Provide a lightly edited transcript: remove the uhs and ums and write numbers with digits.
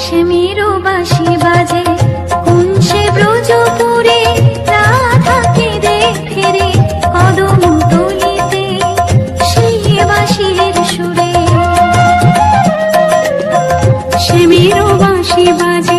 সে মেরো বাঁশি বাজে কোন সে ব্রজপুরে, রাধাকে দেখে রে কদম তলিতে সেই বাঁশির সুরে। সে মেরো বাঁশি বাজে